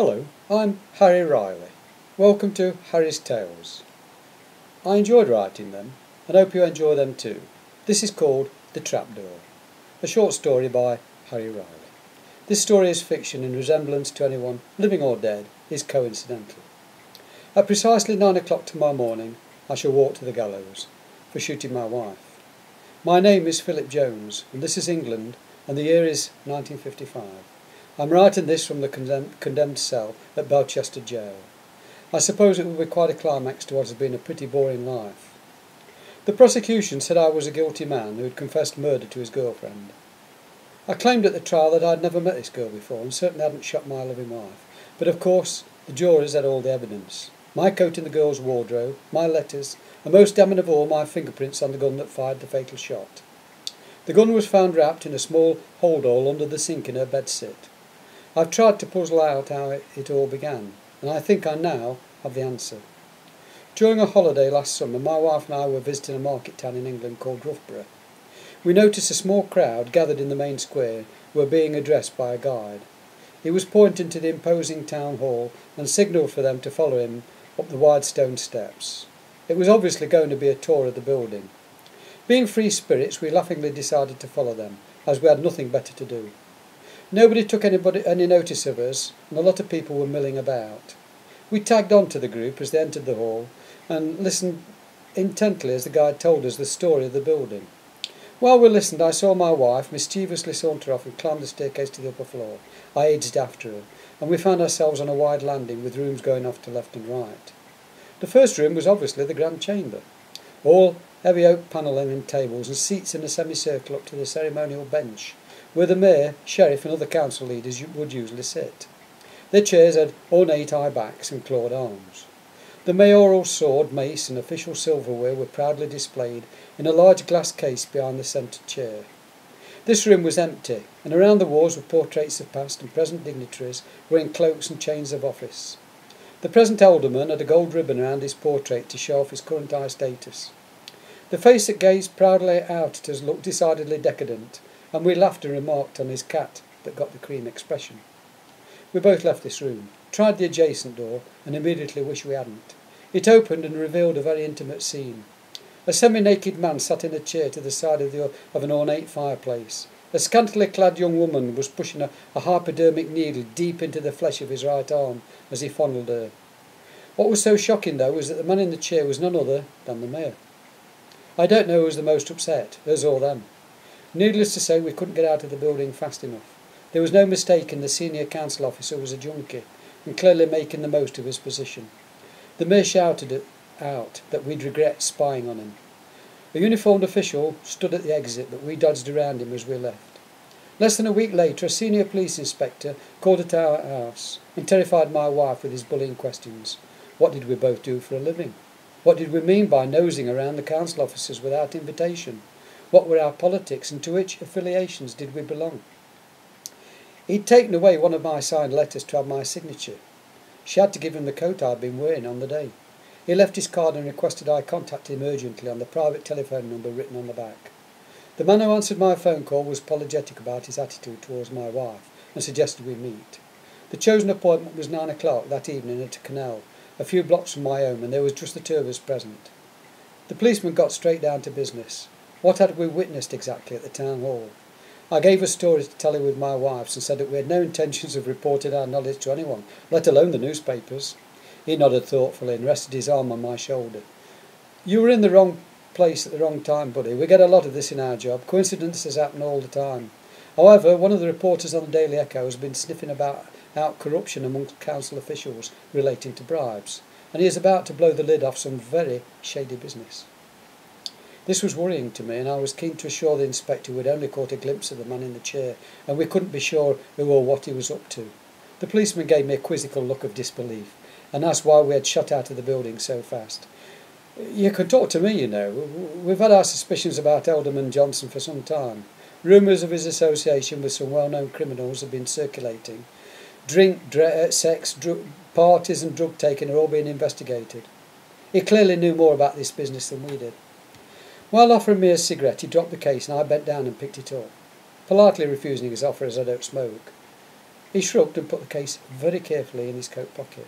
Hello, I'm Harry Riley. Welcome to Harry's Tales. I enjoyed writing them and hope you enjoy them too. This is called The Trapdoor, a short story by Harry Riley. This story is fiction in resemblance to anyone, living or dead, is coincidental. At precisely 9 o'clock tomorrow morning I shall walk to the gallows for shooting my wife. My name is Philip Jones and this is England and the year is 1955. I'm writing this from the condemned cell at Belchester Jail. I suppose it will be quite a climax to what has been a pretty boring life. The prosecution said I was a guilty man who had confessed murder to his girlfriend. I claimed at the trial that I had never met this girl before and certainly hadn't shot my loving wife. But of course the jurors had all the evidence. My coat in the girl's wardrobe, my letters, and most damning of all, my fingerprints on the gun that fired the fatal shot. The gun was found wrapped in a small holdall under the sink in her bedsit. I've tried to puzzle out how it all began, and I think I now have the answer. During a holiday last summer, my wife and I were visiting a market town in England called Roughborough. We noticed a small crowd gathered in the main square who were being addressed by a guide. He was pointing to the imposing town hall and signalled for them to follow him up the wide stone steps. It was obviously going to be a tour of the building. Being free spirits, we laughingly decided to follow them, as we had nothing better to do. Nobody took any notice of us, and a lot of people were milling about. We tagged on to the group as they entered the hall, and listened intently as the guide told us the story of the building. While we listened, I saw my wife mischievously saunter off and climb the staircase to the upper floor. I edged after her, and we found ourselves on a wide landing with rooms going off to left and right. The first room was obviously the grand chamber. All heavy oak panelling and tables and seats in a semicircle up to the ceremonial bench, where the mayor, sheriff and other council leaders would usually sit. Their chairs had ornate high backs and clawed arms. The mayoral sword, mace and official silverware were proudly displayed in a large glass case behind the centred chair. This room was empty, and around the walls were portraits of past and present dignitaries wearing cloaks and chains of office. The present alderman had a gold ribbon around his portrait to show off his current high status. The face that gazed proudly out at us looked decidedly decadent, and we laughed and remarked on his cat that got the cream expression. We both left this room, tried the adjacent door, and immediately wished we hadn't. It opened and revealed a very intimate scene. A semi-naked man sat in a chair to the side of an ornate fireplace. A scantily clad young woman was pushing a hypodermic needle deep into the flesh of his right arm as he fondled her. What was so shocking, though, was that the man in the chair was none other than the mayor. I don't know who was the most upset, us or them. Needless to say, we couldn't get out of the building fast enough. There was no mistaking the senior council officer was a junkie, and clearly making the most of his position. The mayor shouted out that we'd regret spying on him. A uniformed official stood at the exit, but we dodged around him as we left. Less than a week later, a senior police inspector called at our house and terrified my wife with his bullying questions. What did we both do for a living? What did we mean by nosing around the council officers without invitation? What were our politics and to which affiliations did we belong? He'd taken away one of my signed letters to have my signature. She had to give him the coat I'd been wearing on the day. He left his card and requested I contact him urgently on the private telephone number written on the back. The man who answered my phone call was apologetic about his attitude towards my wife and suggested we meet. The chosen appointment was 9 o'clock that evening at a canal, a few blocks from my home, and there was just the two of us present. The policeman got straight down to business. What had we witnessed exactly at the town hall? I gave a story to tally with my wife and said that we had no intentions of reporting our knowledge to anyone, let alone the newspapers. He nodded thoughtfully and rested his arm on my shoulder. You were in the wrong place at the wrong time, buddy. We get a lot of this in our job. Coincidences happen all the time. However, one of the reporters on the Daily Echo has been sniffing out corruption amongst council officials relating to bribes, and he is about to blow the lid off some very shady business. This was worrying to me, and I was keen to assure the inspector we'd only caught a glimpse of the man in the chair, and we couldn't be sure who or what he was up to. The policeman gave me a quizzical look of disbelief, and asked why we had shot out of the building so fast. You can talk to me, you know. We've had our suspicions about Alderman Johnson for some time. Rumours of his association with some well-known criminals have been circulating. Sex, parties and drug taking are all being investigated. He clearly knew more about this business than we did. While offering me a cigarette, he dropped the case and I bent down and picked it up, politely refusing his offer as I don't smoke. He shrugged and put the case very carefully in his coat pocket.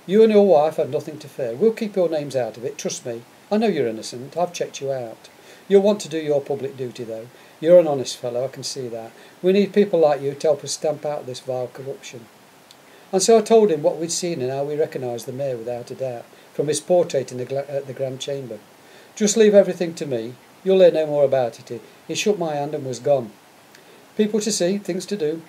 You and your wife have nothing to fear. We'll keep your names out of it, trust me. I know you're innocent. I've checked you out. You'll want to do your public duty, though. You're an honest fellow, I can see that. We need people like you to help us stamp out this vile corruption. And so I told him what we'd seen and how we recognised the mayor without a doubt, from his portrait in the Grand Chamber. Just leave everything to me. You'll hear no more about it. He shook my hand and was gone. People to see, things to do.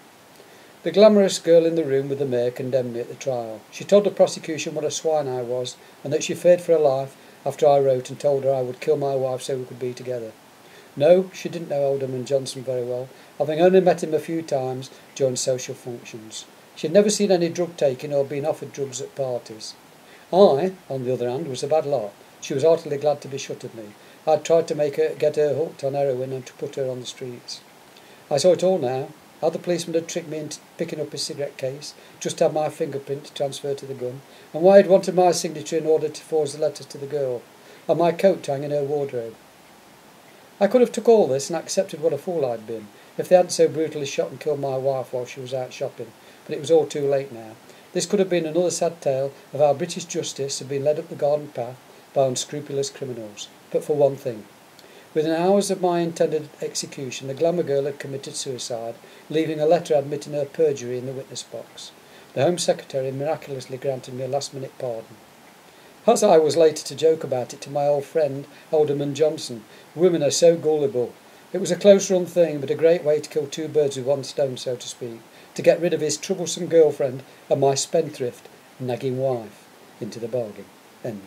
The glamorous girl in the room with the mayor condemned me at the trial. She told the prosecution what a swine I was, and that she feared for her life after I wrote and told her I would kill my wife so we could be together. No, she didn't know Alderman Johnson very well, having only met him a few times during social functions. She had never seen any drug taking or been offered drugs at parties. I, on the other hand, was a bad lot. She was heartily glad to be shut of me. I had tried to get her hooked on heroin and to put her on the streets. I saw it all now. How the policeman had tricked me into picking up his cigarette case, just to have my fingerprint transferred to the gun, and why he'd wanted my signature in order to forge the letters to the girl, and my coat hung in her wardrobe. I could have took all this and accepted what a fool I'd been, if they hadn't so brutally shot and killed my wife while she was out shopping, but it was all too late now. This could have been another sad tale of how British justice had been led up the garden path by unscrupulous criminals, but for one thing. Within hours of my intended execution, the glamour girl had committed suicide, leaving a letter admitting her perjury in the witness box. The Home Secretary miraculously granted me a last-minute pardon. As I was later to joke about it to my old friend, Alderman Johnson, women are so gullible. It was a close-run thing, but a great way to kill two birds with one stone, so to speak, to get rid of his troublesome girlfriend and my spendthrift, nagging wife, into the bargain. End.